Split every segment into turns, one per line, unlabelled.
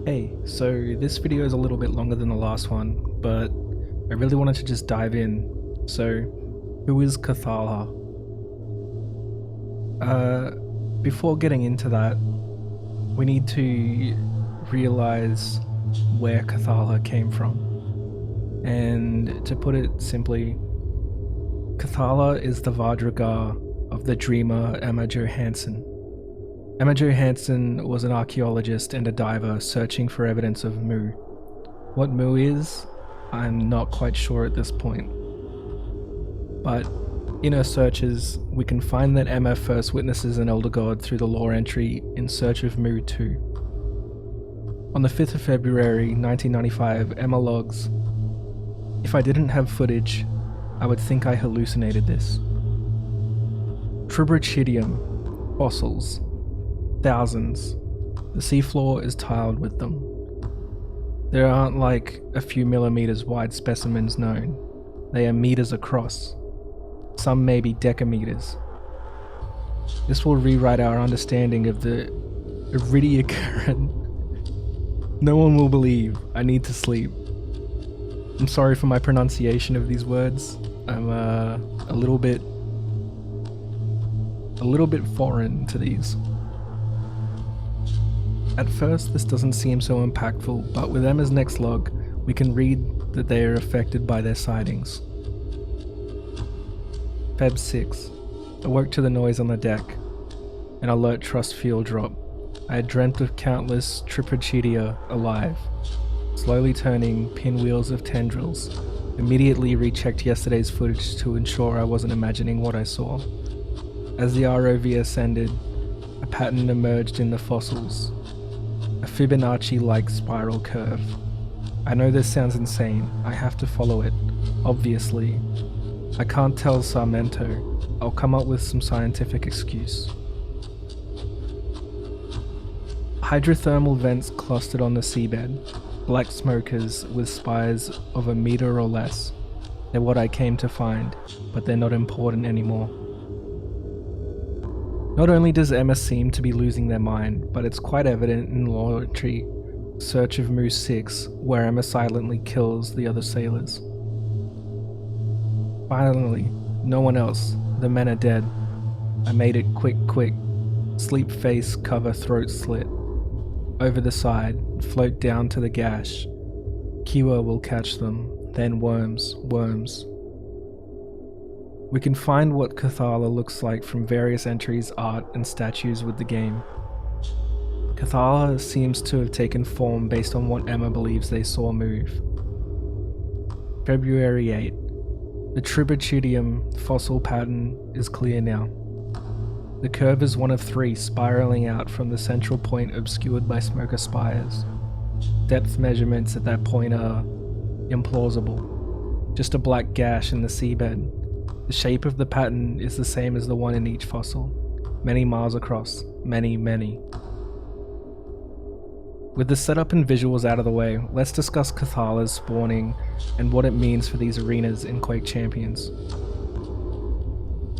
Hey, so this video is a little bit longer than the last one, but I really wanted to just dive in. So, who is Cthalha? Before getting into that, we need to realize where Cathala came from. And to put it simply, Cathala is the Vajragar of the dreamer Emma Johansson. Emma Johansson was an archaeologist and a diver searching for evidence of Mu. What Mu is, I'm not quite sure at this point. But in her searches, we can find that Emma first witnesses an elder god through the lore entry In Search of Mu 2. On the 5th of February 1995, Emma logs, "If I didn't have footage, I would think I hallucinated this. Tribrachidium, fossils. Thousands. The seafloor is tiled with them. There aren't like a few millimeters wide specimens known. They are meters across. Some may be decameters. This will rewrite our understanding of the Iridiacaran. No one will believe. I need to sleep." I'm sorry for my pronunciation of these words. I'm a little bit foreign to these. At first, this doesn't seem so impactful, but with Emma's next log, we can read that they are affected by their sightings. Feb 6. Awoke to the noise on the deck. An alert trust field drop. I had dreamt of countless Triprachidia alive, slowly turning pinwheels of tendrils. Immediately rechecked yesterday's footage to ensure I wasn't imagining what I saw. As the ROV ascended, a pattern emerged in the fossils. A Fibonacci-like spiral curve. I know this sounds insane. I have to follow it. Obviously. I can't tell Sarmento. I'll come up with some scientific excuse. Hydrothermal vents clustered on the seabed. Black smokers with spires of a meter or less. They're what I came to find, but they're not important anymore. Not only does Emma seem to be losing their mind, but it's quite evident in lore entry Search of Mu 6, where Emma silently kills the other sailors. Finally, no one else. The men are dead. I made it quick. Sleep face cover throat slit. Over the side, float down to the gash. Kiwa will catch them, then worms. We can find what Cathala looks like from various entries, art, and statues with the game. Cathala seems to have taken form based on what Emma believes they saw move. February 8. The Tribrachidium fossil pattern is clear now. The curve is one of three spiraling out from the central point obscured by smoker spires. Depth measurements at that point are implausible. Just a black gash in the seabed. The shape of the pattern is the same as the one in each fossil. Many miles across. Many. With the setup and visuals out of the way, let's discuss Cathala's spawning and what it means for these arenas in Quake Champions.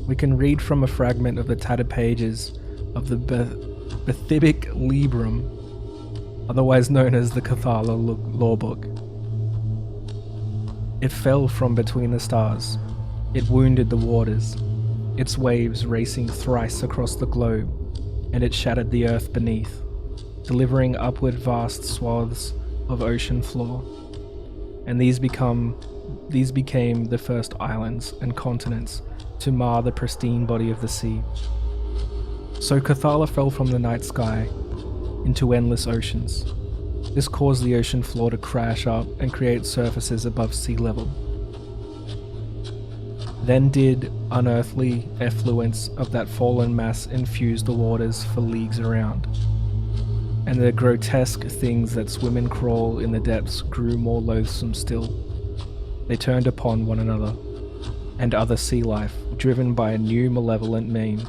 We can read from a fragment of the tattered pages of the Bathybic Librum, otherwise known as the Cathala lorebook. It fell from between the stars. It wounded the waters, its waves racing thrice across the globe, and it shattered the earth beneath, delivering upward vast swaths of ocean floor. And these became the first islands and continents to mar the pristine body of the sea. So Cathala fell from the night sky into endless oceans. This caused the ocean floor to crash up and create surfaces above sea level. Then did unearthly effluence of that fallen mass infuse the waters for leagues around. And the grotesque things that swim and crawl in the depths grew more loathsome still. They turned upon one another, and other sea life, driven by a new malevolent mane,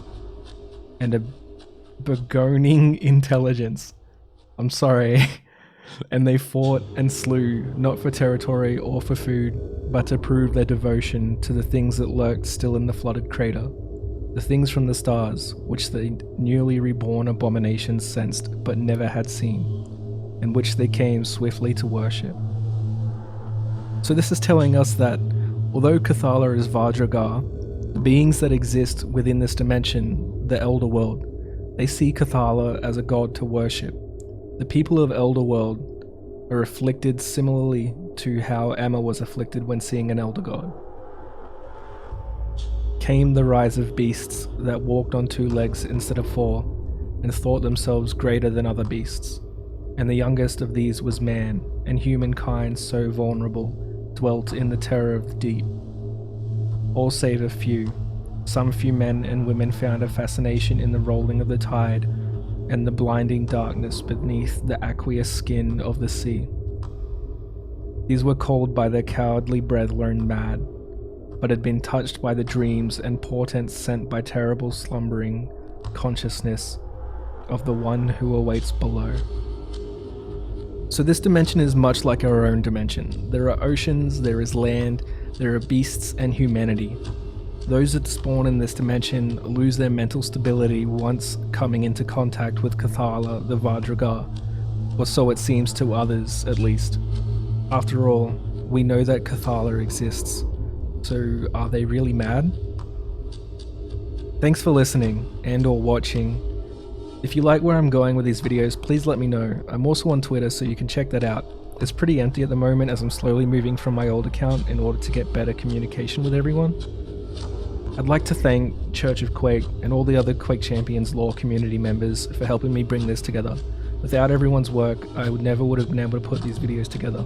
and a burgeoning intelligence. I'm sorry. And they fought and slew, not for territory or for food, but to prove their devotion to the things that lurked still in the flooded crater. The things from the stars, which the newly reborn abominations sensed but never had seen. and which they came swiftly to worship. So this is telling us that although Cathala is Vajragar, the beings that exist within this dimension, the Elder World, they see Cthalha as a god to worship. The people of Elder World are afflicted similarly to how Amma was afflicted when seeing an Elder God. Came the rise of beasts that walked on 2 legs instead of 4, and thought themselves greater than other beasts. And the youngest of these was man, and humankind so vulnerable dwelt in the terror of the deep. All save a few. Some few men and women found a fascination in the rolling of the tide and the blinding darkness beneath the aqueous skin of the sea. These were called by their cowardly brethren mad, but had been touched by the dreams and portents sent by terrible slumbering consciousness of the one who awaits below. So this dimension is much like our own dimension. There are oceans, there is land, there are beasts and humanity. Those that spawn in this dimension lose their mental stability once coming into contact with Cathala, the Vajragar, or so it seems to others at least. After all, we know that Cathala exists, so are they really mad? Thanks for listening and or watching. If you like where I'm going with these videos, please let me know. I'm also on Twitter, so you can check that out. It's pretty empty at the moment as I'm slowly moving from my old account in order to get better communication with everyone. I'd like to thank Church of Quake and all the other Quake Champions lore community members for helping me bring this together. Without everyone's work, I never would have been able to put these videos together.